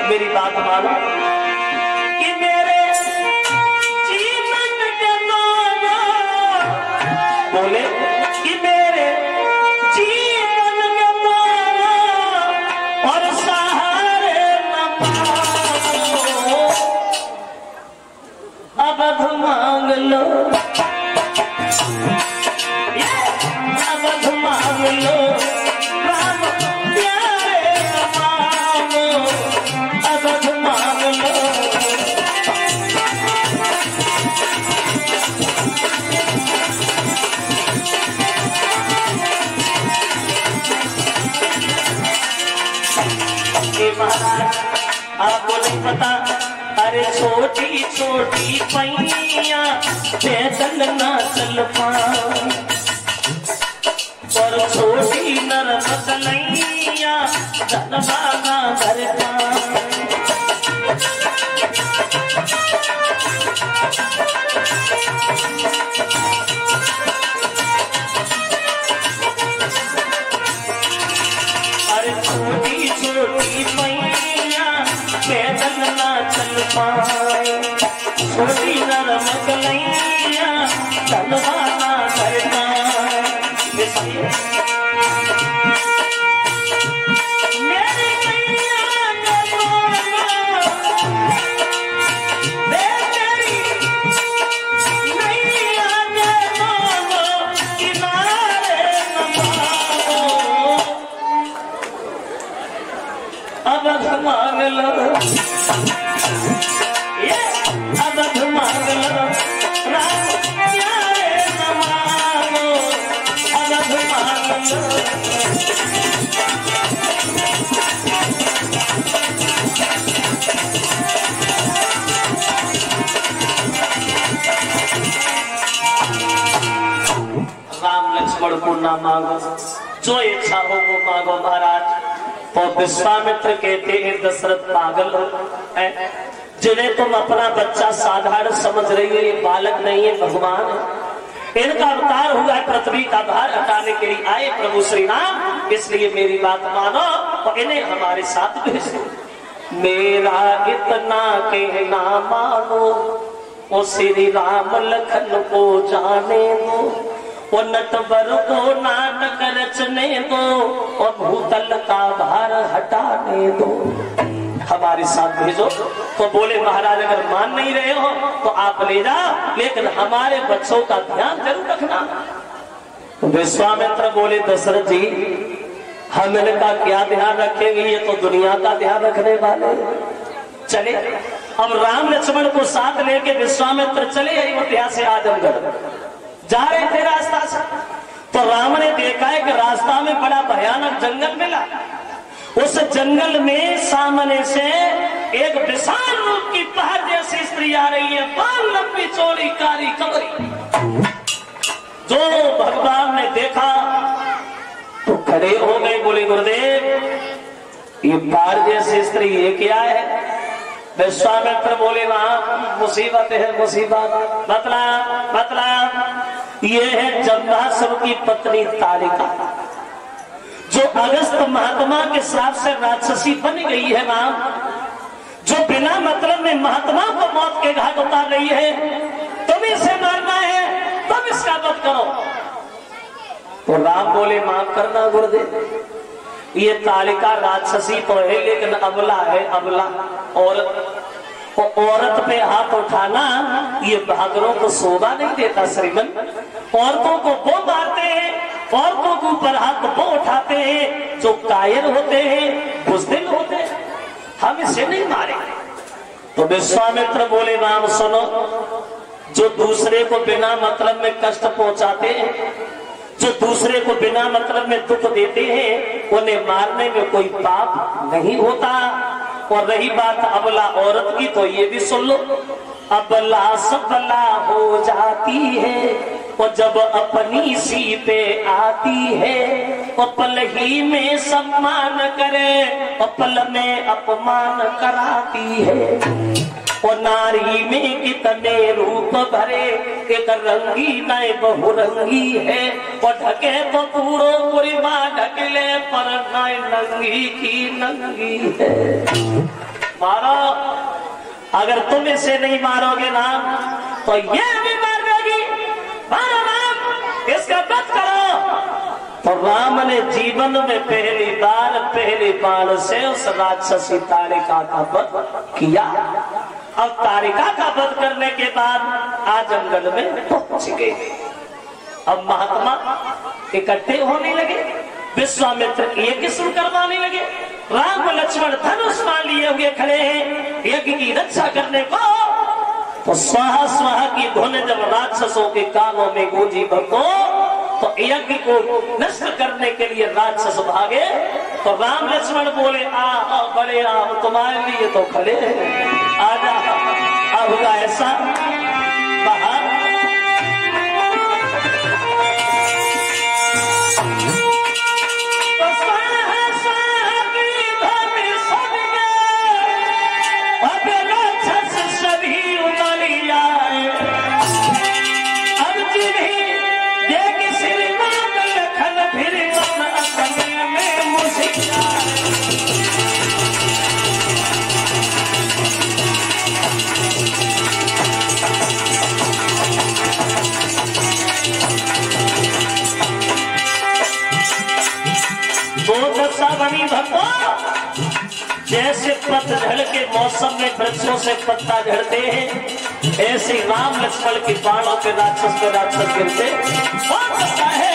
मेरी बात मानो कि मेरे जीवन के मानो, बोले कि मेरे जीवन के मानो और सहारे न पाओ, अवध मांग लो, अवध मांग लो, राम प्यारे मानो, अवध मांग लो। महाराज आपको नहीं पता, अरे छोटी छोटी पैया पैदल ना चल पाए, और छोटी नरम कलैया धनवाना भर पाए। अरे छोटी छोटी पैया पैदल ना चल पाए, छोटी नरम कलैया धनवाना भर पाए। मेरी मैया ने बोला, मेरी मैया ने बोलो, किनारे न मांगो, अवध मांग लो, ये अवध मांग लो, राम प्यारे न मांगो, अवध मांग लो। राम लक्ष्मण को ना मांगो, जो इच्छा हो वो मांगो महाराज। तो विश्वामित्र कहते हैं दशरथ पागल है, जिन्हें तुम अपना बच्चा साधारण समझ रही हो, ये बालक नहीं है, भगवान है। इनका अवतार हुआ पृथ्वी का भार हटाने के लिए आए प्रभु श्री राम, इसलिए मेरी बात मानो और इन्हें हमारे साथ भेजो। मेरा इतना कहना मानो, ओ श्री राम लखन को जाने दो, वो नटवर को नाटक रचने दो, और भूतल का भार हटाने दो, हमारे साथ भेजो। तो बोले महाराज अगर मान नहीं रहे हो तो आप ले जाओ, लेकिन हमारे बच्चों का ध्यान जरूर रखना। विश्वामित्र बोले दशरथ जी हम इनका क्या ध्यान रखेंगे, ये तो दुनिया का ध्यान रखने वाले। चले अब राम लक्ष्मण को साथ लेके विश्वामित्र चले अयोध्या से आजमगढ़ जा रहे थे। रास्ता से तो राम ने देखा है कि रास्ता में बड़ा भयानक जंगल मिला। उस जंगल में सामने से एक विशाल रूप की पहाड़ जैसी स्त्री आ रही है, बाल लंबी चौड़ी कारी कमरी। जो भगवान ने देखा तो खड़े हो गए, बोले गुरुदेव ये पहाड़ जैसी स्त्री ये क्या है? विश्वामित्र बोले राम मुसीबत है मुसीबत। मतलब ये है जम्बासुर की पत्नी तारिका, जो अगस्त महात्मा के श्राप से राक्षसी बन गई है राम, जो बिना मतलब में महात्मा को मौत के घाट उतार रही है। तुम इसे मारना है, तुम इसका वध करो। तो राम बोले माफ करना गुरुदेव, ये तालिका राक्षसी तो है लेकिन अबला है, अबला औरत पे हाथ उठाना ये बहादुरों को शोभा नहीं देता श्रीमन। औरतों को वो मारते हैं, औरतों के ऊपर हाथ वो उठाते हैं जो कायर होते हैं, बुज़दिल होते हैं, हम इसे नहीं मारे। तो विश्वामित्र बोले राम सुनो, जो दूसरे को बिना मतलब में कष्ट पहुंचाते हैं, जो दूसरे को बिना मतलब में दुख देते हैं, उन्हें मारने में कोई पाप नहीं होता। और रही बात अबला औरत की, तो ये भी सुन लो, अबला सबला हो जाती है और जब अपनी सी पे आती है, और पल ही में सम्मान करे और पल में अपमान कराती है। और नारी में कितने रूप भरे, एक रंगी नए बहुरंगी है, और ढके तो पूरो पूरी माँ ढकले पर नए नंगी की नंगी है। मारो, अगर तुम इसे नहीं मारोगे ना तो ये भी मार देगी, मारो राम, इसका वध करो। तो राम ने जीवन में पहली बार से उस राक्षसी तारिका का वध किया। अब तारिका का वध करने के बाद आजमगढ़ में पहुंच गए। अब महात्मा इकट्ठे होने लगे, विश्वामित्र यज्ञ शुरू करवाने लगे। राम लक्ष्मण धनुष मान लिए हुए खड़े हैं यज्ञ की रक्षा करने को। तो स्वाहा स्वाहा की धुन जब राक्षसों के कानों में गूंजी भक्तों, तो यज्ञ को नष्ट करने के लिए राक्षस भागे। तो राम लक्ष्मण बोले, आ बड़े राम, तुम्हारे लिए तो खड़े हैं, आजा। अब होगा ऐसा बाहर बनी भक्तों, जैसे पतझड़ के मौसम में वृक्षों से पत्ता झड़ते हैं, ऐसे राम लक्ष्मण की बाणों पे राक्षस गिरते हो सकता है।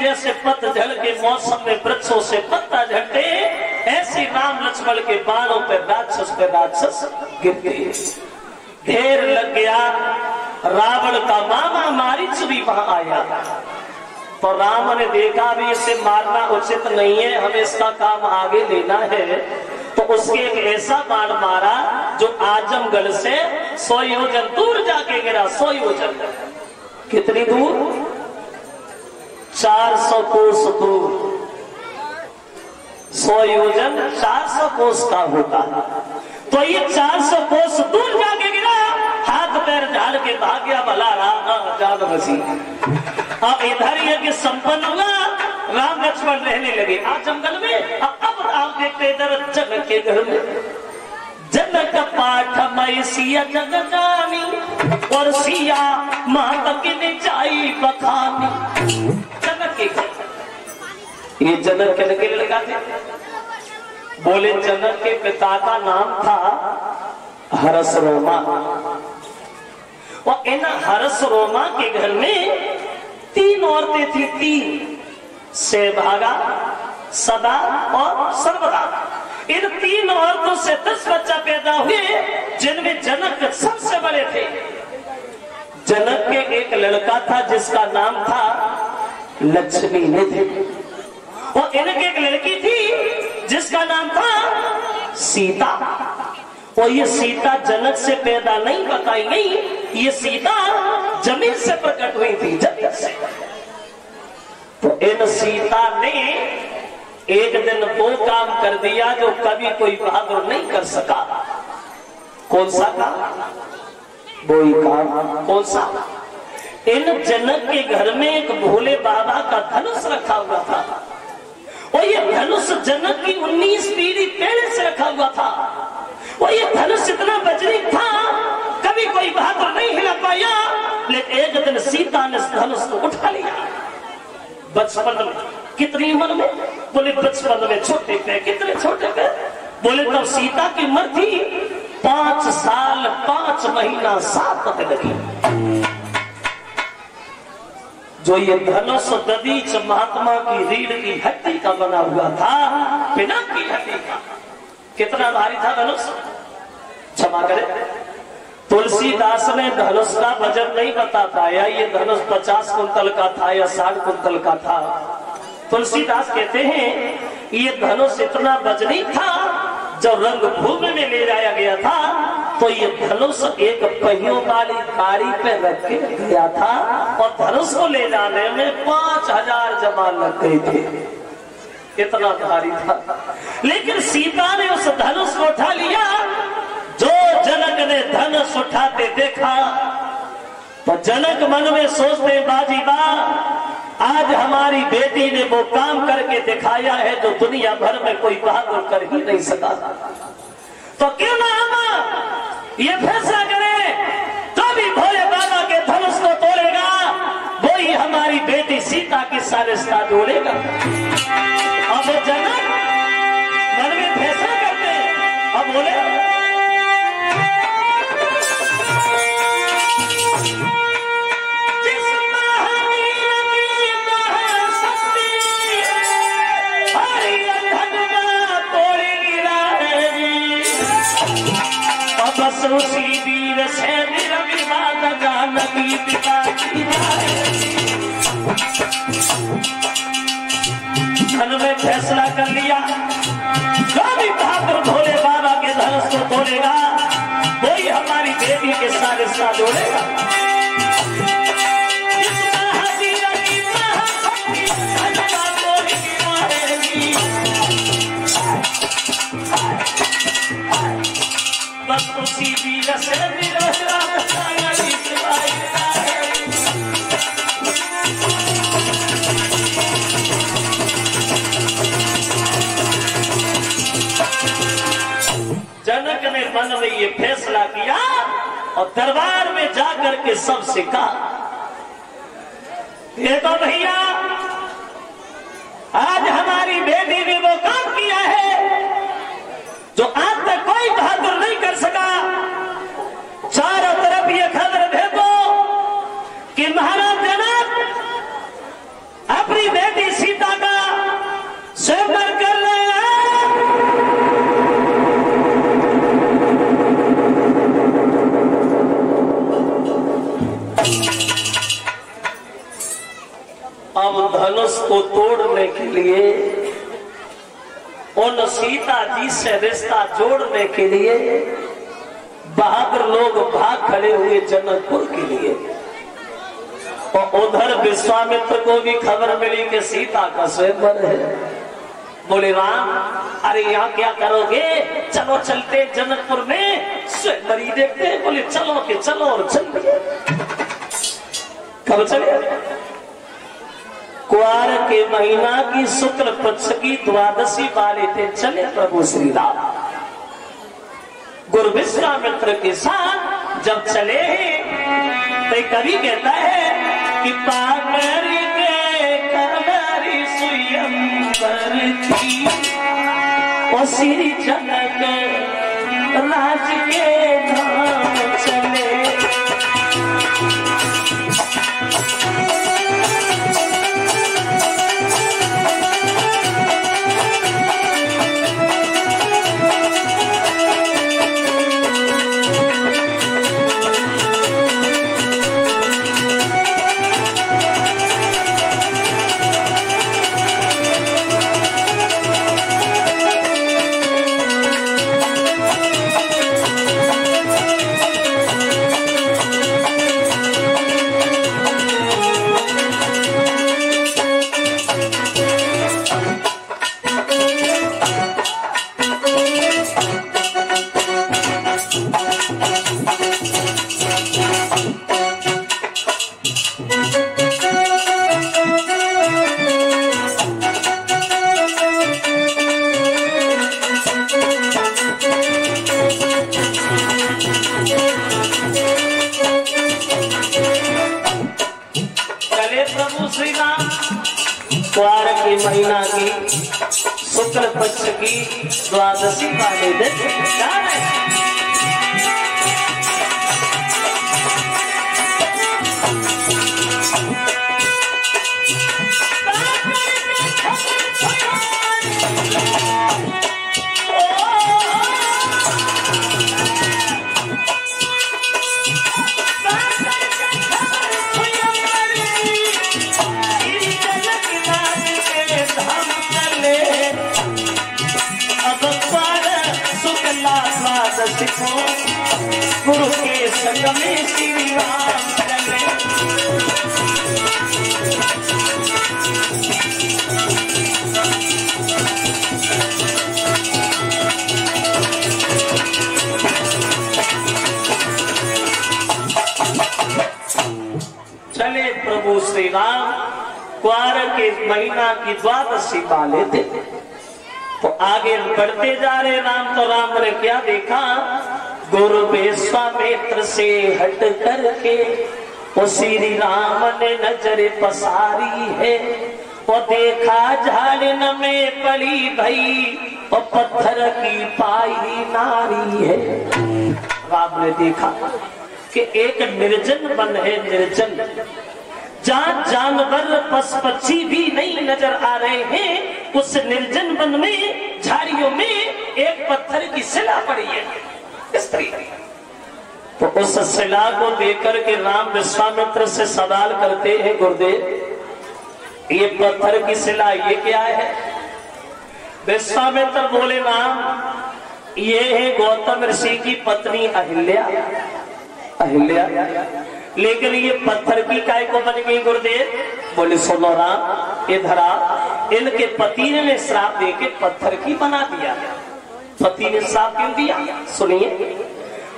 जैसे पतझड़ के मौसम में वृक्षों से पत्ता झड़ते, ऐसे राम लक्ष्मण के बाणों पर राक्षस गिरते। ढेर लग गया। रावण का मामा मारीच भी वहां आया। तो राम ने देखा भी इसे मारना उचित नहीं है, हमें इसका काम आगे लेना है। तो उसके एक ऐसा बाण मारा जो आजमगढ़ से 100 योजन दूर जाके गिरा। 100 योजन कितनी दूर? 400 कोस दूर। 100 योजन 400 कोस का होता। तो ये 400 कोस दूर जाके गिरा, हाथ पैर झाड़ के भाग गया। भला राम जान बसी। अब इधर यज्ञ संपन्न हुआ, राम लक्ष्मण रहने लगे आजमगढ़ में। अब आप देखते इधर जनक के घर में, जनक पाठ मई सिया जग जानी, और सिया माता की निचाई बखानी। जनक के घर, ये जनक के लड़का थे। बोले जनक के पिता का नाम था हरस रोमा। और इन हरस रोमा के घर में 3 औरतें थी। 3 सेभागा, सदा और सर्वदा। इन 3 औरतों से 10 बच्चा पैदा हुए, जिनमें जनक सबसे बड़े थे। जनक के एक लड़का था जिसका नाम था लक्ष्मी निधि, और इनके एक लड़की थी जिसका नाम था सीता। और ये सीता जनक से पैदा नहीं बताई गई, ये सीता जमीन से प्रकट हुई थी, जमीन से। तो इन सीता ने एक दिन वो काम कर दिया जो कभी कोई बहादुर नहीं कर सका। कौन सा काम? वही काम। कौन सा? इन जनक के घर में एक भोले बाबा का धनुष रखा हुआ था, और ये धनुष जनक की 19 पीढ़ी पहले से रखा हुआ था। और ये धनुष इतना वज्रिक था, कभी कोई बहादुर नहीं हिला पाया। लेकिन एक दिन सीता ने धनुष को उठा लिया। बचपन में, कितनी उम्र में? बोले बचपन में, छोटे पे। कितने छोटे पे? बोले तब सीता की उम्र थी 5 साल 5 महीना 7 दिन की। जो ये धनुष दधीच महात्मा की रीढ़ की हड्डी का बना हुआ था, बिना की हड्डी का। कितना भारी था धनुष? क्षमा करें, तुलसीदास ने धनुष का वजन नहीं बताता, या ये धनुष 50 कुंतल का था या 60 कुंतल का था। तुलसीदास कहते हैं ये धनुष इतना वजनी था, जब रंग भूमि में ले जाया गया था तो ये धनुष एक पहियों वाली गाड़ी पे रख के गया था और धनुष को ले जाने में 5000 जवान लग गए थे, इतना भारी था। लेकिन सीता ने उस धनुष को उठा लिया। जो जनक ने धनुष उठाते देखा तो जनक मन में सोचते बाजी बा, आज हमारी बेटी ने वो काम करके दिखाया है जो दुनिया भर में कोई बहादुर कर ही नहीं सका। तो क्यों ना हम ये फैसला करें, जो भी भोले बाबा के धनुष को तोड़ेगा वो ही हमारी बेटी सीता की सारिस्ता जोड़ेगा। अब जनक मन में फैसला करते, अब बोले बस उसी वीर से निर्विवाद जानकी पिता की मन में फैसला कर लिया, जो भी बहादुर भोले बाबा के धनुष को तोड़ेगा वही हमारी बेटी के सारे साथ जोड़ेगा। बस उसी वीर से जनक ने मन में ये फैसला किया और दरबार में जाकर के सबसे कहा, ये तो भैया आज हमारी बेटी ने वो काम किया है जो आज तक कोई बहादुर नहीं कर सका। चारों तरफ ये खबर भेजो कि महाराज जनक अपनी बेटी सीता का स्वयंवर कर रहे हैं। अब धनुष को तोड़ने के लिए, उन सीता जी से रिश्ता जोड़ने के लिए बहादुर लोग भाग खड़े हुए जनकपुर के लिए। और उधर विश्वामित्र को भी खबर मिली कि सीता का स्वयंवर है। बोले राम, अरे यहाँ क्या करोगे, चलो चलते जनकपुर में स्वयंवरी देखते हैं। बोले चलो के चलो, और चलिए। कब चले? कुआर के महीना की शुक्ल पक्ष की द्वादशी वाले थे चले प्रभु श्री राम। गुरु विश्वामित्र के साथ जब चले हैं तो कवि कहता है कि पाकर के कमरी स्वयंवर थी और श्री जनक राज के धाम चले। कुआर की महीना की शुक्ल पक्ष की द्वादशी वाले दिन गुरु के संग में श्री राम चले। चले प्रभु श्री राम क्वार के महीना की द्वादशी पाले थे। तो आगे बढ़ते जा रहे राम, तो राम ने क्या देखा, गुरु विश्वामित्र से हट करके वो श्री राम ने नजर पसारी है। वो देखा झाड़न में पड़ी भई वो पत्थर की पाई नारी है। राम ने देखा कि एक निर्जन वन है, निर्जन, जहाँ जानवर पशु पक्षी भी नहीं नजर आ रहे हैं। उस निर्जन वन में झाड़ियों में एक पत्थर की शिला पड़ी है, इस तरीके। तो उस शिला को लेकर के राम विश्वामित्र से सवाल करते हैं, गुरुदेव ये पत्थर की शिला ये क्या है? विश्वामित्र बोले, राम ये है गौतम ऋषि की पत्नी अहिल्या। अहिल्या, लेकिन ये पत्थर की काय को बन गई गुरुदेव? बोले, सुनो राम, इधर आ, इनके पति ने श्राप देके पत्थर की बना दिया। पति ने श्राप क्यों दिया? सुनिए,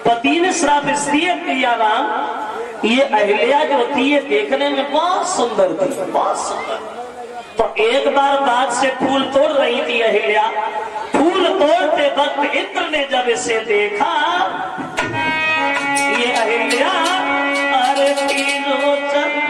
पति ने श्राप इसलिए दिया राम, ये अहिल्या जो थी ये देखने में बहुत सुंदर थी, बहुत सुंदर। तो एक बार बाग से फूल तोड़ रही थी अहिल्या, फूल तोड़ते वक्त इंद्र ने जब इसे देखा, ये अहिल्या अरे तीनों चंद्र